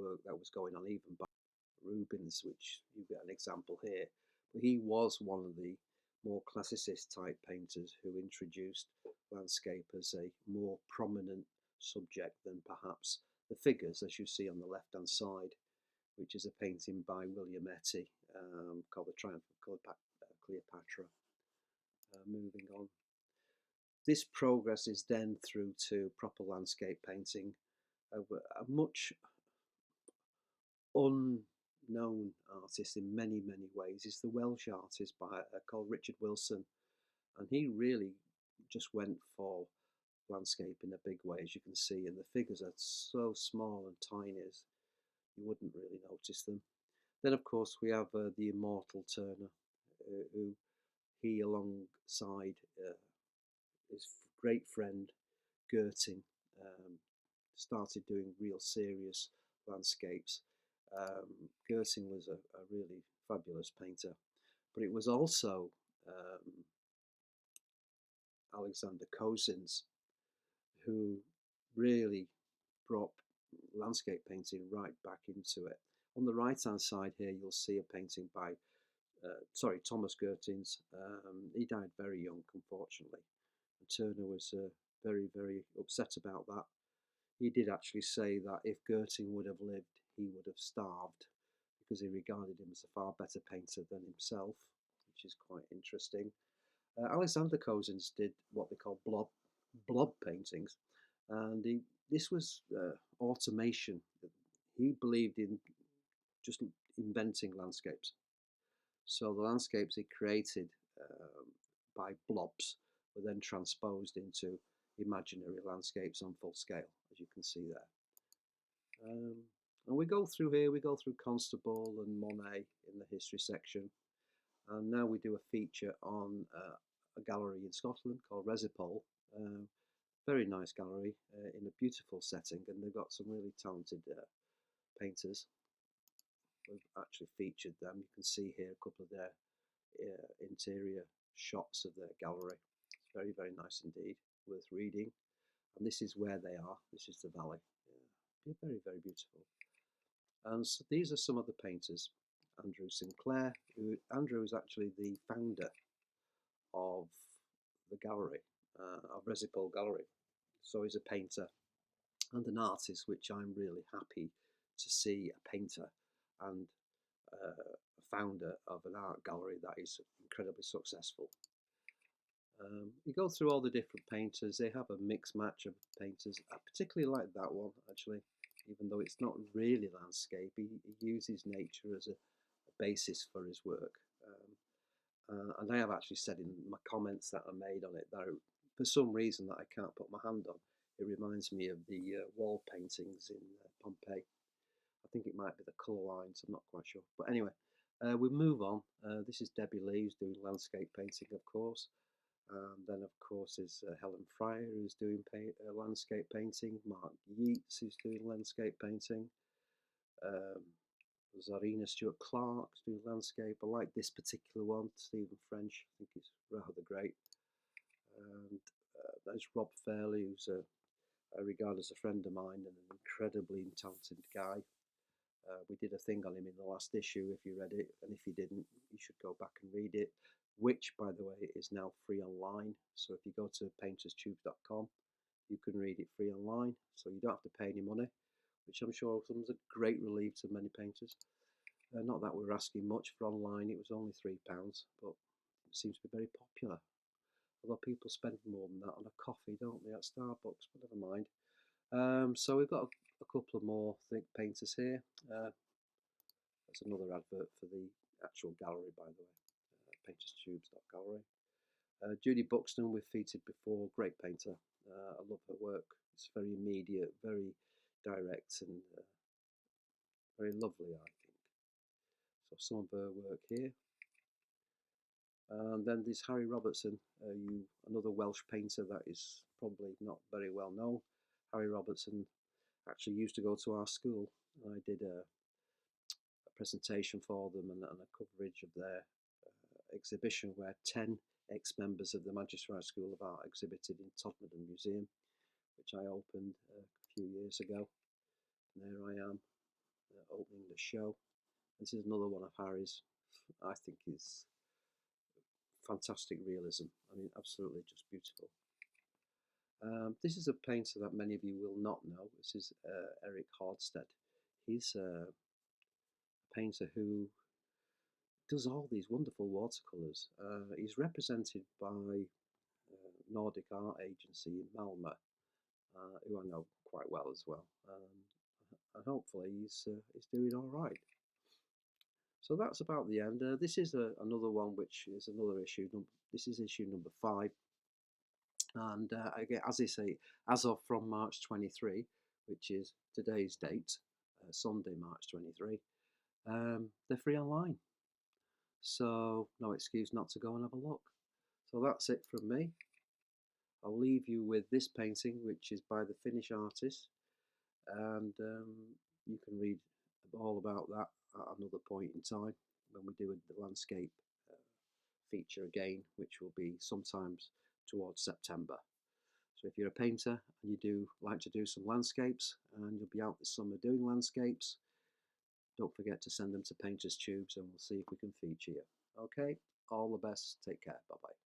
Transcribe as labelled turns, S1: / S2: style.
S1: work that was going on even by Rubens, which you get an example here. But he was one of the more classicist type painters who introduced landscape as a more prominent subject than perhaps the figures, as you see on the left hand side, which is a painting by William Etty called The Triumph of Cleopatra. Moving on. This progress is then through to proper landscape painting. A much unknown artist in many, many ways is the Welsh artist called Richard Wilson. And he really just went for landscape in a big way, as you can see, and the figures are so small and tiny as you wouldn't really notice them. Then, of course, we have the immortal Turner, who he, alongside his great friend Gerting, started doing real serious landscapes. Gerting was a really fabulous painter, but it was also Alexander Cozins who really brought landscape painting right back into it. On the right hand side here you'll see a painting by Thomas Gertings. He died very young, unfortunately, and Turner was very, very upset about that. He did actually say that if Gerting would have lived, he would have starved, because he regarded him as a far better painter than himself, which is quite interesting. Alexander Cozins did what they call blob paintings, and this was automation. He believed in just inventing landscapes. So the landscapes he created by blobs were then transposed into imaginary landscapes on full scale, as you can see there. And we go through here, we go through Constable and Monet in the history section. And now we do a feature on a gallery in Scotland called Resipol. Very nice gallery in a beautiful setting, and they've got some really talented painters. We've actually featured them. You can see here a couple of their interior shots of their gallery. It's very, very nice indeed, worth reading. And this is where they are. This is the valley. Yeah, very, very beautiful. And so these are some of the painters. Andrew Sinclair. Andrew is actually the founder of the gallery, of Resipol Gallery. So he's a painter and an artist, which I'm really happy to see a painter and a founder of an art gallery that is incredibly successful. You go through all the different painters. They have a mixed match of painters. I particularly like that one, actually, even though it's not really landscape. He uses nature as a basis for his work. And I have actually said in my comments that I made on it that for some reason that I can't put my hand on, it reminds me of the wall paintings in Pompeii. I think it might be the colour lines, I'm not quite sure. But anyway, we move on. This is Debbie Lees doing landscape painting, of course. Then, of course, is Helen Fryer, who's doing landscape painting. Mark Yeats, who's doing landscape painting. Zarina Stewart Clark's doing landscape. I like this particular one, Stephen French. I think it's rather great. And there's Rob Fairley, who's I regard as a friend of mine and an incredibly talented guy. We did a thing on him in the last issue, if you read it, and if you didn't, you should go back and read it, which, by the way, is now free online. So if you go to painterstubes.com, you can read it free online, so you don't have to pay any money, which I'm sure comes a great relief to many painters. Not that we're asking much for online, it was only £3, but it seems to be very popular. Although people spend more than that on a coffee, don't they, at Starbucks, but never mind. So we've got a couple of more painters here. That's another advert for the actual gallery, by the way, painterstubes.gallery. Judy Buxton, we've featured before, great painter. I love her work. It's very immediate, very direct, and very lovely, I think. So some of her work here. And then there's Harry Robertson, another Welsh painter that is probably not very well known. Harry Robertson actually used to go to our school. I did a presentation for them and a coverage of their exhibition where 10 ex-members of the Manchester School of Art exhibited in Todmorden Museum, which I opened a few years ago. And there I am. opening the show. This is another one of Harry's, I think is fantastic realism. I mean, absolutely just beautiful. This is a painter that many of you will not know. This is Eric Hardstead. He's a painter who does all these wonderful watercolours. He's represented by Nordic Art Agency in Malmö, who I know quite well as well. And hopefully he's doing all right. So that's about the end. This is another one, which is another issue. This is issue number 5. And again, as I say, as of from March 23, which is today's date, Sunday, March 23, they're free online. So no excuse not to go and have a look. So that's it from me. I'll leave you with this painting, which is by the Finnish artist, and you can read all about that at another point in time when we do the landscape feature again, which will be sometimes towards September. So if you're a painter and you do like to do some landscapes and you'll be out this summer doing landscapes, don't forget to send them to painterstubes and we'll see if we can feature you. Okay, all the best, take care, bye bye.